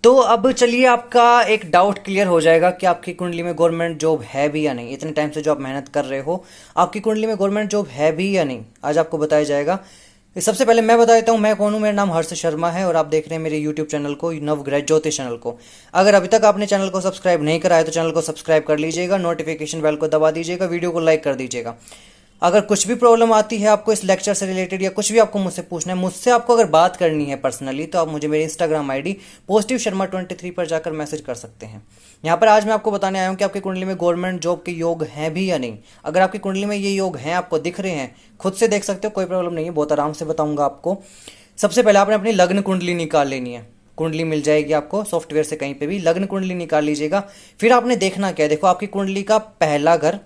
तो अब चलिए आपका एक डाउट क्लियर हो जाएगा कि आपकी कुंडली में गवर्नमेंट जॉब है भी या नहीं। इतने टाइम से जो आप मेहनत कर रहे हो, आपकी कुंडली में गवर्नमेंट जॉब है भी या नहीं, आज आपको बताया जाएगा। सबसे पहले मैं बता देता हूँ मैं कौन हूँ। मेरा नाम हर्ष शर्मा है और आप देख रहे हैं मेरे यूट्यूब चैनल को, नवग्रह ज्योतिष चैनल को। अगर अभी तक आपने चैनल को सब्सक्राइब नहीं करा है तो चैनल को सब्सक्राइब कर लीजिएगा, नोटिफिकेशन बेल को दबा दीजिएगा, वीडियो को लाइक कर दीजिएगा। अगर कुछ भी प्रॉब्लम आती है आपको इस लेक्चर से रिलेटेड या कुछ भी आपको मुझसे पूछना है, मुझसे आपको अगर बात करनी है पर्सनली, तो आप मुझे मेरे इंस्टाग्राम आईडी पॉजिटिव शर्मा 23 पर जाकर मैसेज कर सकते हैं। यहाँ पर आज मैं आपको बताने आया हूँ कि आपकी कुंडली में गवर्नमेंट जॉब के योग हैं भी या नहीं। अगर आपकी कुंडली में ये योग हैं, आपको दिख रहे हैं, खुद से देख सकते हो, कोई प्रॉब्लम नहीं है, बहुत आराम से बताऊंगा आपको। सबसे पहले आपने अपनी लग्न कुंडली निकाल लेनी है। कुंडली मिल जाएगी आपको सॉफ्टवेयर से, कहीं पे भी लग्न कुंडली निकाल लीजिएगा। फिर आपने देखना क्या है, देखो आपकी कुंडली का पहला घर,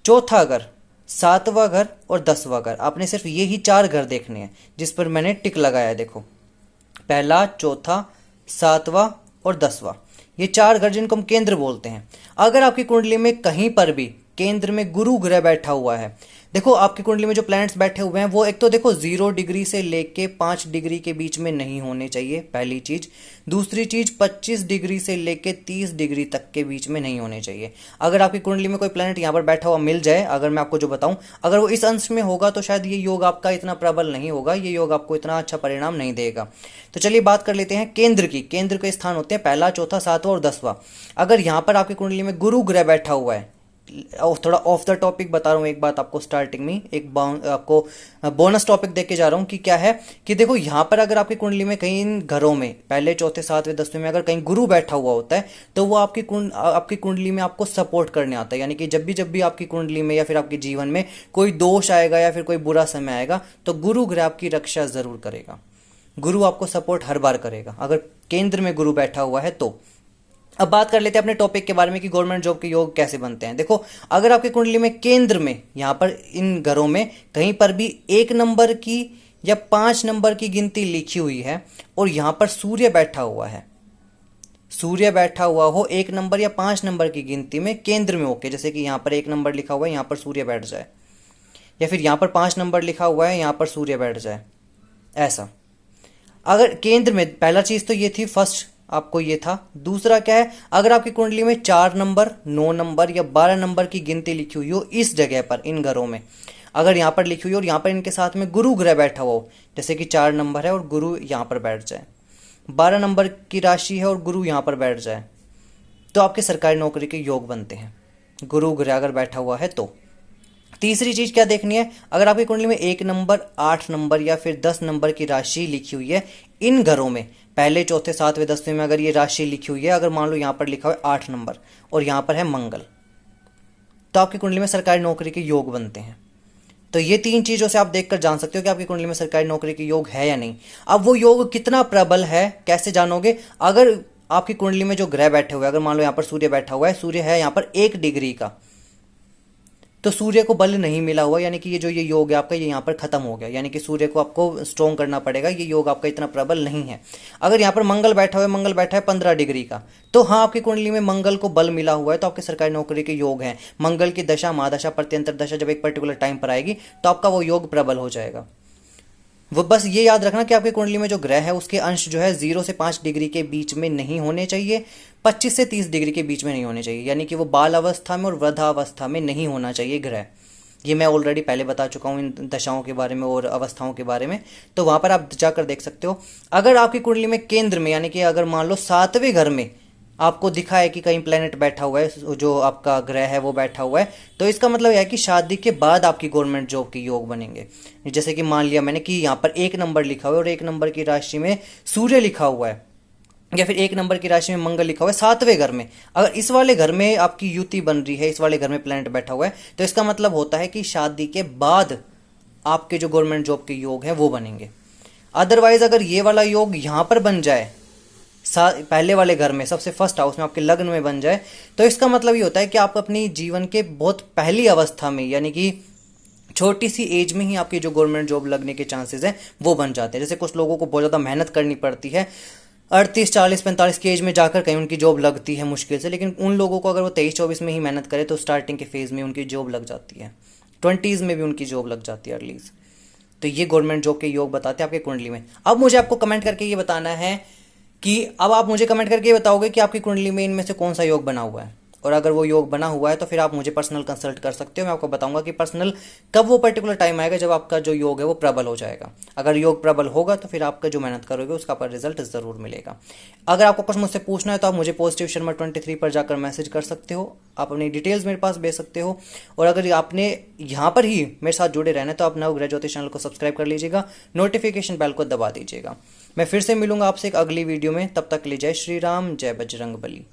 चौथा घर, सातवां घर और 10वां घर, आपने सिर्फ ये ही 4 घर देखने हैं जिस पर मैंने टिक लगाया है। देखो, पहला, चौथा, सातवां और 10वां, ये 4 घर जिनको हम केंद्र बोलते हैं। अगर आपकी कुंडली में कहीं पर भी केंद्र में गुरु ग्रह बैठा हुआ है, देखो आपकी कुंडली में जो प्लैनेट्स बैठे हुए हैं वो एक तो देखो 0 डिग्री से लेके 5 डिग्री के बीच में नहीं होने चाहिए, पहली चीज। दूसरी चीज 25 डिग्री से लेके 30 डिग्री तक के बीच में नहीं होने चाहिए। अगर आपकी कुंडली में कोई प्लैनेट यहाँ पर बैठा हुआ मिल जाए, अगर मैं आपको जो बताऊं, अगर वो इस अंश में होगा तो शायद ये योग आपका इतना प्रबल नहीं होगा, ये योग आपको इतना अच्छा परिणाम नहीं देगा। तो चलिए बात कर लेते हैं केंद्र की। केंद्र के स्थान होते हैं पहला, चौथा, सातवां और 10वां। अगर यहाँ पर आपकी कुंडली में गुरु ग्रह बैठा हुआ है, थोड़ा ऑफ द टॉपिक बता रहा हूँ एक बात आपको, स्टार्टिंग में एक आपको बोनस टॉपिक देके जा रहा हूँ कि क्या है कि देखो यहाँ पर अगर आपकी कुंडली में कहीं इन घरों में पहले, चौथे, सातवें, 10वें में अगर कहीं गुरु बैठा हुआ होता है तो वो आपकी कुंडली में आपको सपोर्ट करने आता है। यानी कि जब भी आपकी कुंडली में या फिर आपके जीवन में कोई दोष आएगा या फिर कोई बुरा समय आएगा तो गुरु ग्रह आपकी रक्षा जरूर करेगा। गुरु आपको सपोर्ट हर बार करेगा अगर केंद्र में गुरु बैठा हुआ है तो। अब बात कर लेते हैं अपने टॉपिक के बारे में कि गवर्नमेंट जॉब के योग कैसे बनते हैं। देखो, अगर आपकी कुंडली में केंद्र में यहाँ पर इन घरों में कहीं पर भी 1 नंबर की या 5 नंबर की गिनती लिखी हुई है और यहाँ पर सूर्य बैठा हुआ है, सूर्य बैठा हुआ हो 1 नंबर या 5 नंबर की गिनती में केंद्र में होके, जैसे कि यहाँ पर 1 नंबर लिखा हुआ है, यहाँ पर सूर्य बैठ जाए, या फिर यहाँ पर 5 नंबर लिखा हुआ है, यहाँ पर सूर्य बैठ जाए, ऐसा। अगर केंद्र में, पहला चीज तो ये थी, फर्स्ट आपको ये था। दूसरा क्या है, अगर आपकी कुंडली में 4 नंबर, 9 नंबर या 12 नंबर की गिनती लिखी हुई हो इस जगह पर, इन घरों में अगर यहाँ पर लिखी हुई हो और यहाँ पर इनके साथ में गुरु ग्रह बैठा हुआ हो, जैसे कि 4 नंबर है और गुरु यहाँ पर बैठ जाए, 12 नंबर की राशि है और गुरु यहाँ पर बैठ जाए, तो आपके सरकारी नौकरी के योग बनते हैं, गुरु ग्रह अगर बैठा हुआ है तो। तीसरी चीज क्या देखनी है, अगर आपकी कुंडली में 1 नंबर, 8 नंबर या फिर 10 नंबर की राशि लिखी हुई है इन घरों में, पहले, चौथे, सातवें, 10वें में अगर ये राशि लिखी हुई है, अगर मान लो यहाँ पर लिखा हुआ है 8 नंबर और यहाँ पर है मंगल, तो आपकी कुंडली में सरकारी नौकरी के योग बनते हैं। तो ये 3 चीजों से आप देखकर जान सकते हो कि आपकी कुंडली में सरकारी नौकरी के योग है या नहीं। अब वो योग कितना प्रबल है कैसे जानोगे, अगर आपकी कुंडली में जो ग्रह बैठे हुए, अगर मान लो यहाँ पर सूर्य बैठा हुआ है, सूर्य है यहाँ पर 1 डिग्री का, तो सूर्य को बल नहीं मिला हुआ, यानी कि ये योग है आपका, ये यहाँ पर खत्म हो गया, यानी कि सूर्य को आपको स्ट्रॉन्ग करना पड़ेगा, ये योग आपका इतना प्रबल नहीं है। अगर यहाँ पर मंगल बैठा हुआ है, मंगल बैठा है 15 डिग्री का, तो हाँ आपकी कुंडली में मंगल को बल मिला हुआ है, तो आपके सरकारी नौकरी के योग हैं। मंगल की दशा, महादशा, प्रत्यंतर दशा जब एक पर्टिकुलर टाइम पर आएगी तो आपका वो योग प्रबल हो जाएगा। वो बस ये याद रखना कि आपकी कुंडली में जो ग्रह है उसके अंश जो है 0 से 5 डिग्री के बीच में नहीं होने चाहिए, 25 से 30 डिग्री के बीच में नहीं होने चाहिए, यानी कि वो बाल अवस्था में और वृद्धावस्था में नहीं होना चाहिए ग्रह। ये मैं ऑलरेडी पहले बता चुका हूँ इन दशाओं के बारे में और अवस्थाओं के बारे में, तो वहां पर आप जाकर देख सकते हो। अगर आपकी कुंडली में केंद्र में, यानी कि अगर मान लो 7वें घर में आपको दिखा है कि कहीं प्लेनेट बैठा हुआ है, जो आपका ग्रह है वो बैठा हुआ है, तो इसका मतलब यह है कि शादी के बाद आपकी गवर्नमेंट जॉब के योग बनेंगे। जैसे कि मान लिया मैंने कि यहाँ पर 1 नंबर लिखा हुआ है और 1 नंबर की राशि में सूर्य लिखा हुआ है, या फिर 1 नंबर की राशि में मंगल लिखा हुआ है 7वें घर में, अगर इस वाले घर में आपकी युति बन रही है, इस वाले घर में प्लेनेट बैठा हुआ है, तो इसका मतलब होता है कि शादी के बाद आपके जो गवर्नमेंट जॉब के योग हैं वो बनेंगे। अदरवाइज अगर ये वाला योग यहाँ पर बन जाए, पहले वाले घर में, सबसे फर्स्ट हाउस में, आपके लग्न में बन जाए, तो इसका मतलब ये होता है कि आप अपनी जीवन के बहुत पहली अवस्था में, यानी कि छोटी सी एज में ही आपकी जो गवर्नमेंट जॉब लगने के चांसेस हैं वो बन जाते हैं। जैसे कुछ लोगों को बहुत ज़्यादा मेहनत करनी पड़ती है, 38, 40, 45 की एज में जाकर कहीं उनकी जॉब लगती है मुश्किल से, लेकिन उन लोगों को अगर वो 23-24 में ही मेहनत करे तो स्टार्टिंग के फेज में उनकी जॉब लग जाती है, 20s में भी उनकी जॉब लग जाती है अर्लीज। तो ये गवर्नमेंट जॉब के योग बताते हैं आपके कुंडली में। अब मुझे आपको कमेंट करके ये बताना है कि अब आप मुझे कमेंट करके ये बताओगे कि आपकी कुंडली में इनमें से कौन सा योग बना हुआ है, और अगर वो योग बना हुआ है तो फिर आप मुझे पर्सनल कंसल्ट कर सकते हो। मैं आपको बताऊंगा कि पर्सनल कब वो पर्टिकुलर टाइम आएगा जब आपका जो योग है वो प्रबल हो जाएगा। अगर योग प्रबल होगा तो फिर आपका जो मेहनत करोगे उसका पर रिजल्ट ज़रूर मिलेगा। अगर आपको कुछ मुझसे पूछना है तो आप मुझे पॉजिटिव शर्मा 23 पर जाकर मैसेज कर सकते हो, आप अपनी डिटेल्स मेरे पास भेज सकते हो। और अगर आपने यहाँ पर ही मेरे साथ जुड़े रहना है तो आप नवग्रह ज्योतिष चैनल को सब्सक्राइब कर लीजिएगा, नोटिफिकेशन बेल को दबा दीजिएगा। मैं फिर से मिलूंगा आपसे एक अगली वीडियो में, तब तक के लिए जय श्री राम, जय बजरंग बली।